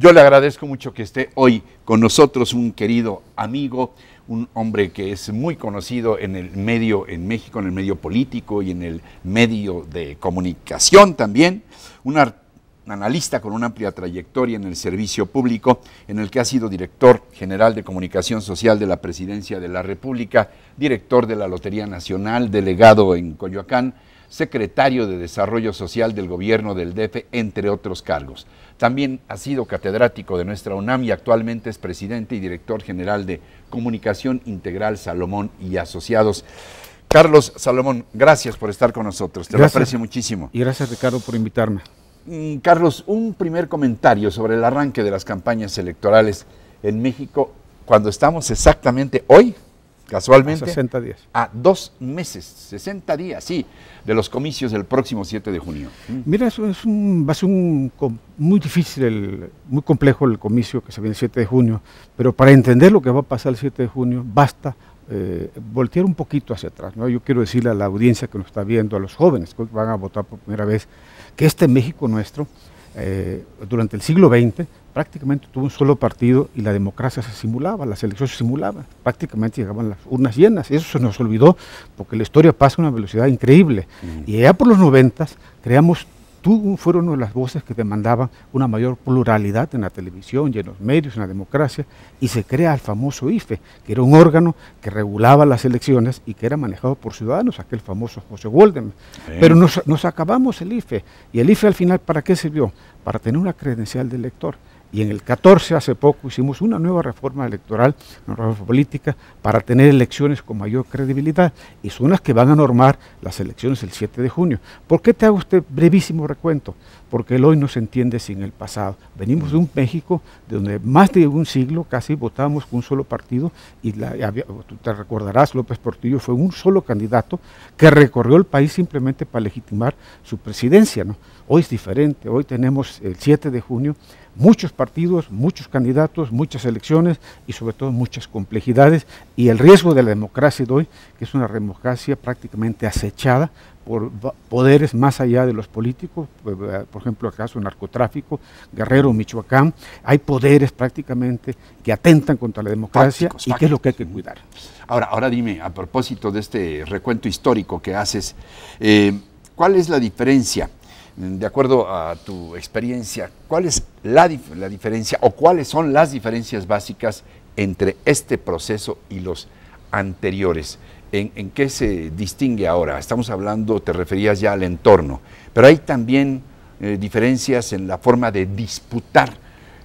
Yo le agradezco mucho que esté hoy con nosotros, un querido amigo, un hombre que es muy conocido en el medio, en México, en el medio político y en el medio de comunicación también, un analista con una amplia trayectoria en el servicio público, en el que ha sido director general de comunicación social de la Presidencia de la República, director de la Lotería Nacional, delegado en Coyoacán, secretario de Desarrollo Social del Gobierno del DF, entre otros cargos. También ha sido catedrático de nuestra UNAM y actualmente es presidente y director general de Comunicación Integral Salomón y Asociados. Carlos Salomón, gracias por estar con nosotros, te lo aprecio muchísimo. Y gracias, Ricardo, por invitarme. Carlos, un primer comentario sobre el arranque de las campañas electorales en México, cuando estamos exactamente hoy, casualmente, a 60 días. A 2 meses, 60 días, sí, de los comicios del próximo 7 de junio. Mira, va a ser muy difícil, muy complejo el comicio que se viene el 7 de junio, pero para entender lo que va a pasar el 7 de junio, basta voltear un poquito hacia atrás, ¿no? Yo quiero decirle a la audiencia que nos está viendo, a los jóvenes que van a votar por primera vez, que este México nuestro, durante el siglo XX, prácticamente tuvo un solo partido y la democracia se simulaba, las elecciones se simulaban, prácticamente llegaban las urnas llenas, y eso se nos olvidó porque la historia pasa a una velocidad increíble. Y allá por los 90 creamos, fueron una de las voces que demandaban una mayor pluralidad en la televisión y en los medios, en la democracia, y se crea el famoso IFE, que era un órgano que regulaba las elecciones y que era manejado por ciudadanos, aquel famoso José Waldemar. Pero nos acabamos el IFE, y el IFE al final, ¿para qué sirvió? Para tener una credencial de elector. Y en el 14, hace poco, hicimos una nueva reforma electoral, una reforma política, para tener elecciones con mayor credibilidad, y son las que van a normar las elecciones el 7 de junio. ¿Por qué te hago este brevísimo recuento? Porque el hoy no se entiende sin el pasado. Venimos de un México donde más de un siglo casi votábamos con un solo partido, y tú te recordarás, López Portillo fue un solo candidato que recorrió el país simplemente para legitimar su presidencia, ¿no? Hoy es diferente, hoy tenemos el 7 de junio, muchos partidos, muchos candidatos, muchas elecciones y sobre todo muchas complejidades, y el riesgo de la democracia de hoy, que es una democracia prácticamente acechada por poderes más allá de los políticos, por ejemplo, el caso del narcotráfico, Guerrero, Michoacán, hay poderes prácticamente que atentan contra la democracia y que es lo que hay que cuidar. Ahora dime, a propósito de este recuento histórico que haces, ¿cuál es la diferencia? De acuerdo a tu experiencia, ¿cuál es la diferencia o cuáles son las diferencias básicas entre este proceso y los anteriores? ¿En qué se distingue ahora? Estamos hablando, te referías ya al entorno, pero hay también diferencias en la forma de disputar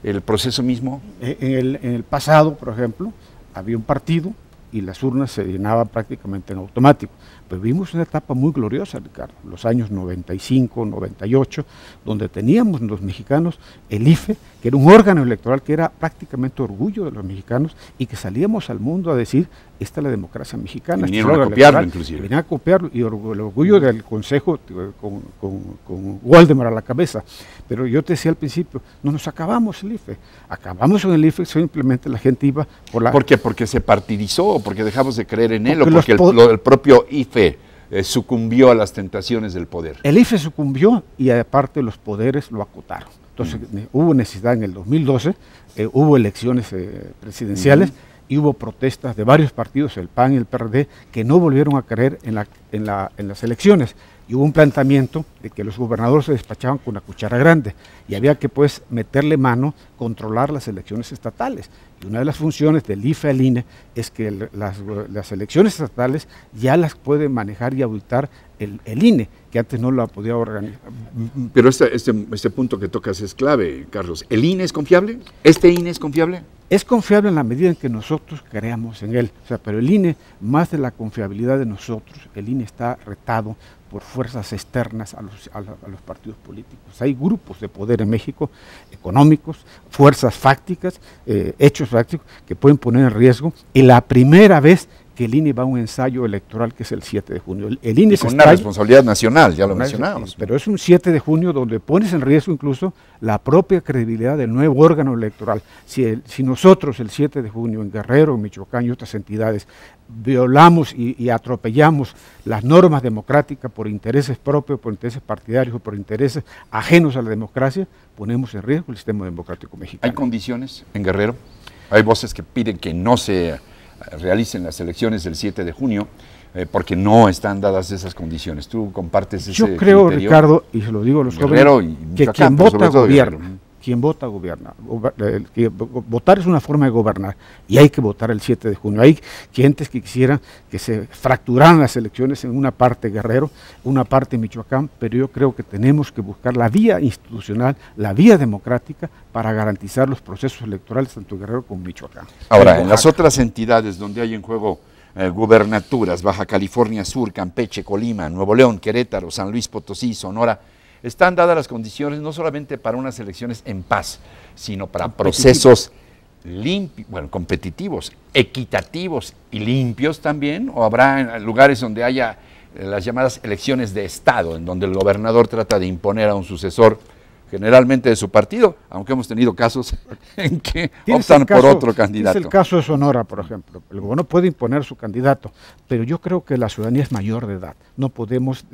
el proceso mismo. En el pasado, por ejemplo, había un partido y las urnas se llenaban prácticamente en automático. Pero vimos una etapa muy gloriosa, Ricardo, los años 95, 98, donde teníamos los mexicanos el IFE, que era un órgano electoral que era prácticamente orgullo de los mexicanos y que salíamos al mundo a decir, esta es la democracia mexicana. Vinieron a copiarlo inclusive. Venían a copiarlo y el orgullo del Consejo con Waldemar a la cabeza. Pero yo te decía al principio, no nos acabamos el IFE, acabamos con el IFE, simplemente la gente iba por la... ¿Por qué? ¿Porque se partidizó o porque dejamos de creer en él o porque el propio IFE sucumbió a las tentaciones del poder? El IFE sucumbió y aparte los poderes lo acotaron. Entonces hubo necesidad en el 2012, hubo elecciones presidenciales y hubo protestas de varios partidos, el PAN y el PRD, que no volvieron a creer en las elecciones. Y hubo un planteamiento de que los gobernadores se despachaban con una cuchara grande y había que pues meterle mano, controlar las elecciones estatales. Y una de las funciones del IFE al INE es que las elecciones estatales ya las puede manejar y auditar el INE, que antes no la podía organizar. Pero este punto que tocas es clave, Carlos. ¿El INE es confiable? ¿Este INE es confiable? Es confiable en la medida en que nosotros creamos en él. O sea, pero el INE, más de la confiabilidad de nosotros, el INE está retado por fuerzas externas a los partidos políticos. Hay grupos de poder en México, económicos, fuerzas fácticas, hechos fácticos, que pueden poner en riesgo, y la primera vez que el INE va a un ensayo electoral que es el 7 de junio. El INE y con una responsabilidad nacional, ya lo mencionábamos. Pero es un 7 de junio donde pones en riesgo incluso la propia credibilidad del nuevo órgano electoral. Si nosotros el 7 de junio en Guerrero, en Michoacán y otras entidades violamos y atropellamos las normas democráticas por intereses propios, por intereses partidarios o por intereses ajenos a la democracia, ponemos en riesgo el sistema democrático mexicano. ¿Hay condiciones en Guerrero? Hay voces que piden que no se realicen las elecciones del 7 de junio porque no están dadas esas condiciones. ¿Tú compartes ese criterio? Yo creo, Ricardo, y se lo digo a los jóvenes, que quien vota gobierna. Quien vota gobierna. Votar es una forma de gobernar y hay que votar el 7 de junio. Hay gentes que quisieran que se fracturaran las elecciones en una parte Guerrero, una parte Michoacán, pero yo creo que tenemos que buscar la vía institucional, la vía democrática para garantizar los procesos electorales tanto en Guerrero como en Michoacán. Ahora, en las otras entidades donde hay en juego gubernaturas, Baja California Sur, Campeche, Colima, Nuevo León, Querétaro, San Luis Potosí, Sonora, están dadas las condiciones no solamente para unas elecciones en paz, sino para procesos competitivos, equitativos y limpios también, o habrá lugares donde haya las llamadas elecciones de Estado, en donde el gobernador trata de imponer a un sucesor, generalmente de su partido, aunque hemos tenido casos en que optan por otro candidato. Es el caso de Sonora, por ejemplo. El gobierno puede imponer su candidato, pero yo creo que la ciudadanía es mayor de edad. No podemos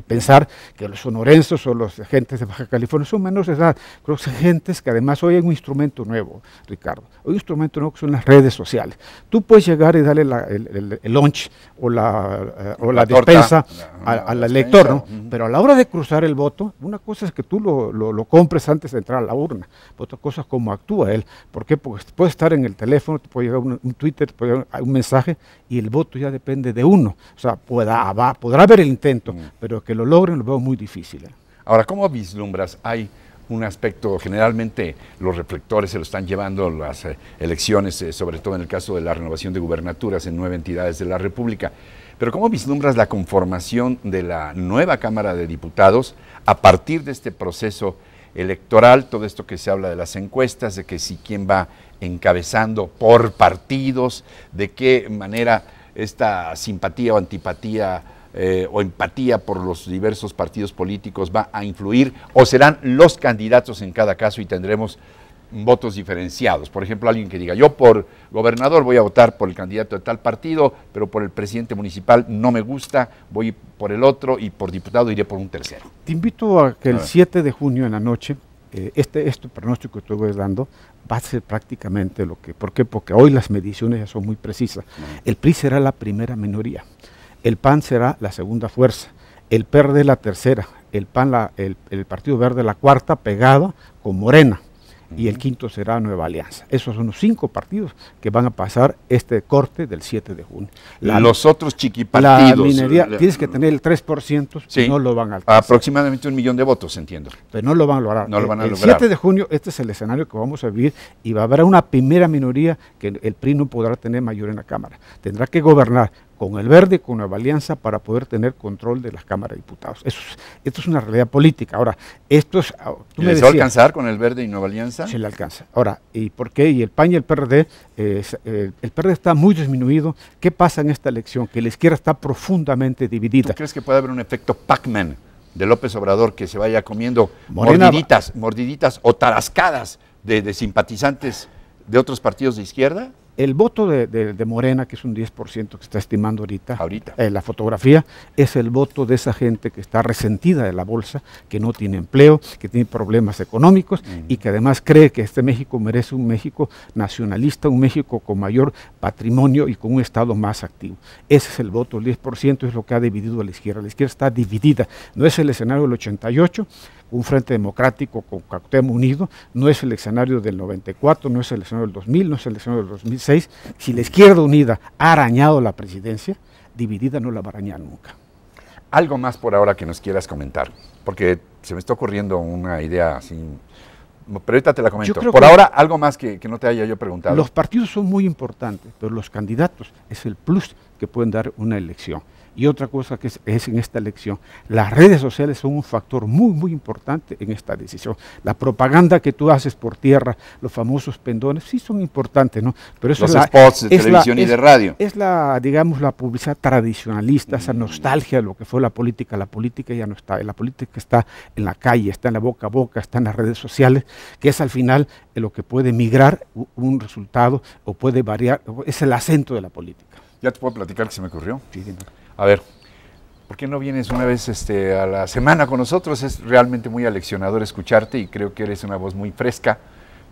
pensar que los sonorenses o los agentes de Baja California son menores de edad. Creo que son gentes que además hoy hay un instrumento nuevo, Ricardo. Hoy hay un instrumento nuevo que son las redes sociales. Tú puedes llegar y darle el lunch o la despensa al elector, ¿no? Pero a la hora de cruzar el voto, una cosa es que tú lo compres antes de entrar a la urna. Otra cosa es cómo actúa él. ¿Por qué? Porque puede estar en el teléfono, te puede llegar un Twitter, te puede llegar un mensaje y el voto ya depende de uno. O sea, podrá haber el intento, pero que lo logren lo veo muy difícil. Ahora, ¿cómo vislumbras? Hay un aspecto, generalmente los reflectores se lo están llevando las elecciones, sobre todo en el caso de la renovación de gubernaturas en 9 entidades de la República. Pero ¿cómo vislumbras la conformación de la nueva Cámara de Diputados a partir de este proceso electoral? Todo esto que se habla de las encuestas, de que si quién va encabezando por partidos, de qué manera esta simpatía o antipatía o empatía por los diversos partidos políticos va a influir, o serán los candidatos en cada caso y tendremos votos diferenciados. Por ejemplo, alguien que diga, yo por gobernador voy a votar por el candidato de tal partido, pero por el presidente municipal no me gusta, voy por el otro, y por diputado iré por un tercero. Te invito a que el 7 de junio en la noche, este pronóstico que estoy dando va a ser prácticamente lo que... ¿Por qué? Porque hoy las mediciones ya son muy precisas. El PRI será la primera minoría, el PAN será la segunda fuerza, el PRD la tercera, el PAN el Partido Verde la cuarta, pegada con Morena, y el quinto será Nueva Alianza. Esos son los 5 partidos que van a pasar este corte del 7 de junio. Los otros chiquipartidos. La minería, tienes que tener el 3%, sí, no lo van a alcanzar. Aproximadamente 1 millón de votos, entiendo. Pero no lo van a lograr. No lo van a lograr. El 7 de junio, este es el escenario que vamos a vivir y va a haber una primera minoría que el PRI no podrá tener mayor en la Cámara. Tendrá que gobernar con el Verde y con Nueva Alianza para poder tener control de las cámaras de diputados. Esto es una realidad política. Ahora, esto es... ¿Les va a alcanzar con el Verde y Nueva Alianza? Se le alcanza. Ahora, ¿y por qué? Y el PAN y el PRD, el PRD está muy disminuido. ¿Qué pasa en esta elección? Que la izquierda está profundamente dividida. ¿Tú crees que puede haber un efecto Pac-Man de López Obrador que se vaya comiendo mordiditas o tarascadas de simpatizantes de otros partidos de izquierda? El voto de Morena, que es un 10% que está estimando ahorita. La fotografía, es el voto de esa gente que está resentida de la bolsa, que no tiene empleo, que tiene problemas económicos y que además cree que este México merece un México nacionalista, un México con mayor patrimonio y con un Estado más activo. Ese es el voto, el 10% es lo que ha dividido a la izquierda. La izquierda está dividida, no es el escenario del 88, un frente democrático con Cuauhtémoc unido, no es el escenario del 94, no es el escenario del 2000, no es el escenario del 2006. Si la izquierda unida ha arañado la presidencia, dividida no la va a arañar nunca. Algo más por ahora que nos quieras comentar, porque se me está ocurriendo una idea así, pero ahorita te la comento. Por ahora, algo más que no te haya yo preguntado. Los partidos son muy importantes, pero los candidatos es el plus que pueden dar una elección. Y otra cosa que es en esta elección, las redes sociales son un factor muy, muy importante en esta decisión. La propaganda que tú haces por tierra, los famosos pendones, sí son importantes, ¿no? Pero eso los es spots de televisión y de radio. Es la, digamos, la publicidad tradicionalista, esa nostalgia de lo que fue la política. La política ya no está, la política está en la calle, está en la boca a boca, está en las redes sociales, que es al final lo que puede migrar un resultado o puede variar, es el acento de la política. ¿Ya te puedo platicar que se me ocurrió? Sí, dime. A ver, ¿por qué no vienes una vez a la semana con nosotros? Es realmente muy aleccionador escucharte y creo que eres una voz muy fresca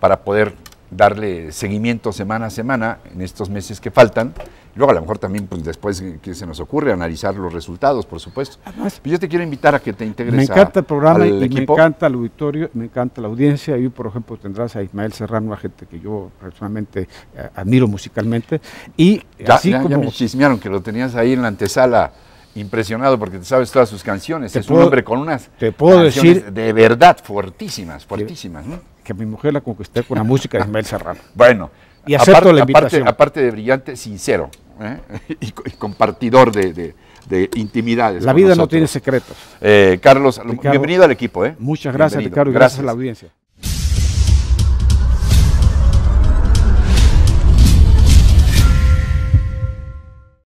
para poder darle seguimiento semana a semana en estos meses que faltan. Y luego a lo mejor también pues, después que se nos ocurre analizar los resultados, por supuesto. Además, yo te quiero invitar a que te integres. Me encanta el programa y equipo. Me encanta el auditorio, me encanta la audiencia. Y por ejemplo tendrás a Ismael Serrano, una gente que yo personalmente admiro musicalmente. Y así ya como me chismearon que lo tenías ahí en la antesala. Impresionado porque te sabes todas sus canciones. Es un hombre con unas canciones decir, de verdad fuertísimas, fuertísimas. ¿No? Que mi mujer la conquisté con la música de Ismael Serrano. Bueno, y acepto la invitación. Aparte de brillante, sincero y compartidor de intimidades. La vida no tiene secretos. Carlos, Ricardo, bienvenido al equipo. Muchas gracias, bienvenido. Ricardo, y gracias a la audiencia.